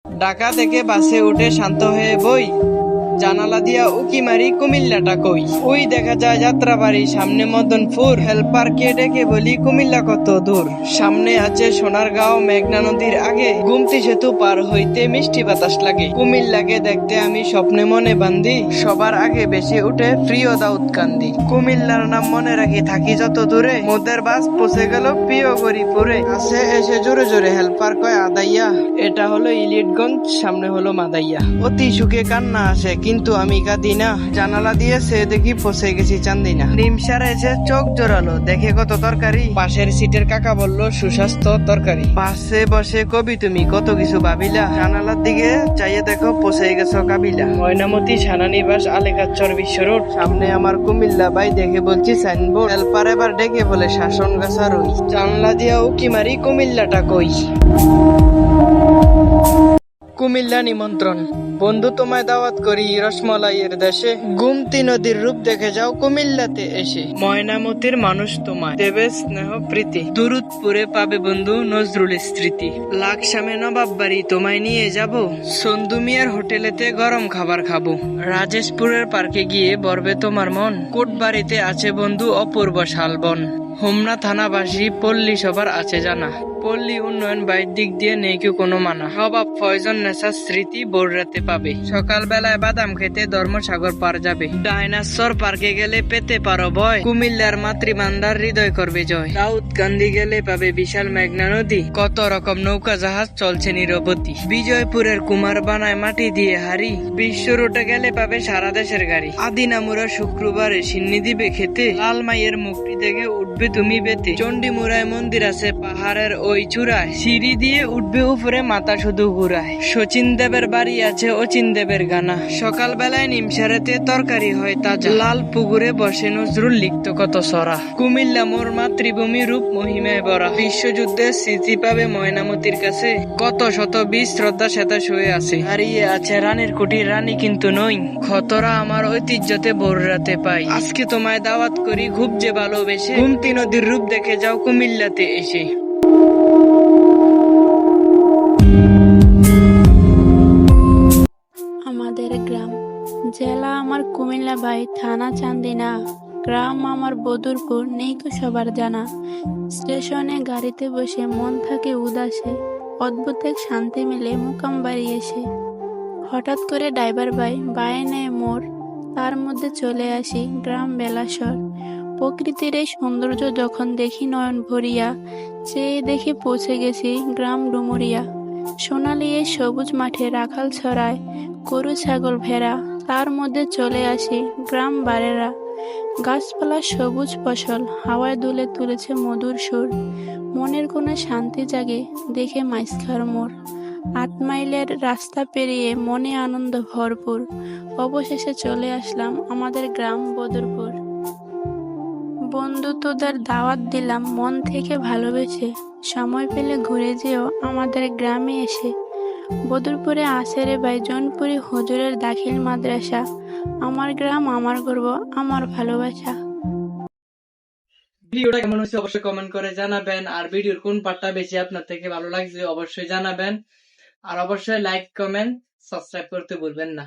ঢাকা থেকে বাসে উঠে শান্ত হয়ে বই, জানালা দিয়া উকি মারি কুমিল্লাটা কই। ওই দেখা যায় যাত্রাবাড়ি, সামনে মদনপুর। হেল্পারকে ডেকে বলি কুমিল্লা কত দূর। সামনে আছে সোনারগাঁও, মেঘনা নদীর আগে। গুমতি সেতু পার হইতে মিষ্টি বাতাস লাগে। কুমিল্লাকে দেখতে আমি স্বপ্নে মনে বান্ধি। সবার আগে বেশি উঠে প্রিয় দাউদ কান্দি। কুমিল্লার নাম মনে রাখি, থাকি যত দূরে। মোদের বাস পৌঁছে গেল প্রিয় গরিপুরে। কাছে এসে জোরে জোরে হেল্পার কয় আদাইয়া। এটা হলো ইলিটগঞ্জ, সামনে হলো মাদাইয়া। অতি সুখে কান্না আসে, কিন্তু আমি কাঁদি না। জানালা দিয়ে সে দেখি পৌঁছে গেছি চান্দিনা। নিমসারে এসে চোখ জোরালো, দেখে কত তরকারি। পাশের সিটের কাকা বলল সুস্বাস্থ্য তরকারি। পাশে বসে কবি তুমি কত কিছু ভাবিলা। জানালার দিকে চাইয়ে দেখো পৌঁছে গেছো কাবিলা। ময়নামতি সেনানিবাস, আলেকাচ্চর বিশ্ব রোড। সামনে আমার কুমিল্লা ভাই, দেখে বলছি সাইনবোর্ড। হেল্পার এবার ডেকে বলে শাসন গাছা রই। জানলা দিয়া উকি মারি কুমিল্লাটা কই। কুমিল্লা নিমন্ত্রণ। বন্ধু তোমায় দাওয়াত করি রসমলাইয়ের দেশে। গুমতি নদীর রূপ দেখে যাও কুমিল্লাতে এসে। ময়নামতির মানুষ তোমায় দেবে স্নেহ প্রীতি। দুরুদপুরে পাবে বন্ধু নজরুল স্মৃতি। লাকসামে নবাব বাড়ি তোমায় নিয়ে যাব। সন্দুমিয়ার হোটেলেতে গরম খাবার খাবো। রাজেশপুরের পার্কে গিয়ে বরবে তোমার মন। কোটবাড়িতে আছে বন্ধু অপূর্ব শালবন। হোমনা থানাবাসী পল্লী সবার আছে জানা। পল্লী উন্নয়ন বাইর দিক দিয়ে নেই কেউ কোনো মানা। নবাব ফয়জন নেশার স্মৃতি বোররাতে পাবে। সকাল বেলায় বাদাম খেতে ধর্মসাগর পার যাবে। ডাইনাসর পার্কে গেলে পেতে পারো ভয়। কুমিল্লার মাতৃভান্ডার হৃদয় করবে জয়। দাউদ কান্দি গেলে পাবে বিশাল মেঘনা নদী। কত রকম নৌকা জাহাজ চলছে নিরবতি। বিজয়পুরের কুমার বানায় মাটি দিয়ে হাড়ি। বিশ্ব রুটে গেলে পাবে সারা দেশের গাড়ি। আদিনামুরা শুক্রবারে সিন্নি দিবে খেতে। লাল মাইয়ের মুক্তি দেখে উঠবে তুমি বেতে। চণ্ডীমুড়ায় মন্দির আছে পাহাড়ের ওই চূড়ায়। সিঁড়ি দিয়ে উঠবে উপরে, মাথা শুধু ঘুরায়। শচীন দেবের বাড়ি আছে অচিন দেবের গানা। সকাল বেলায় নিমসারেতে তরকারি হয় তাজা। লাল পুকুরে বসে নজরুল লিখত কত সরা। কুমিল্লা মোর মাতৃভূমি রূপ মহিমায় ভরা। বিশ্বযুদ্ধের স্মৃতি পাবে ময়নামতির কাছে। কত শত বীর শ্রদ্ধা সেতা শুয়ে আছে। হারিয়ে আছে রানীর কুটির, রানী কিন্তু নই। খতরা আমার ঐতিহ্যতে বোররাতে পাই। আজকে তোমায় দাওয়াত করি খুব যে ভালোবেসে। গুমতি নদীর রূপ দেখে যাও কুমিল্লাতে এসে। আমাদের গ্রাম, জেলা আমার কুমিল্লা ভাই, থানা চান্দিনা। গ্রাম আমার বদরপুর, নেই তো সবার জানা। স্টেশনে গাড়িতে বসে মন থাকে উদাসে। অদ্ভুত এক শান্তি মিলে মুকাম বাড়ি এসে। হঠাৎ করে ড্রাইভার ভাই বায়ে নেয় মোড়। তার মধ্যে চলে আসি গ্রাম বেলাসর। প্রকৃতির এই সৌন্দর্য যখন দেখি নয়ন ভরিয়া, চেয়ে দেখি পৌঁছে গেছি গ্রাম ডুমুরিয়া। সোনালি এই সবুজ মাঠে রাখাল ছড়ায়, গরু ছাগল ভেড়া। তার মধ্যে চলে আসি গ্রাম বাড়েরা। গাছপালা সবুজ ফসল, হাওয়ায় দুলে তুলেছে মধুর সুর। মনের কোনো শান্তি জাগে দেখে মাইসখার মোড়। ৮ মাইলের রাস্তা পেরিয়ে মনে আনন্দ ভরপুর। অবশেষে চলে আসলাম আমাদের গ্রাম বদরপুর। বন্ধু তোদের দাওয়াত দিলাম মন থেকে ভালোবেসে। সময় পেলে ঘুরে যেও আমাদের গ্রামে এসে। বদরপুরে আছে রে ভাই জৌনপুরি হুজুরের দাখিল মাদ্রাসা। আমার গ্রাম আমার গর্ব, আমার ভালোবাসা। ভিডিওটা কেমন হয়েছে অবশ্যই কমেন্ট করে জানাবেন। আর ভিডিওর কোন পার্টটা বেশি আপনার থেকে ভালো লাগছে অবশ্যই জানাবেন। আর অবশ্যই লাইক, কমেন্ট, সাবস্ক্রাইব করতে ভুলবেন না।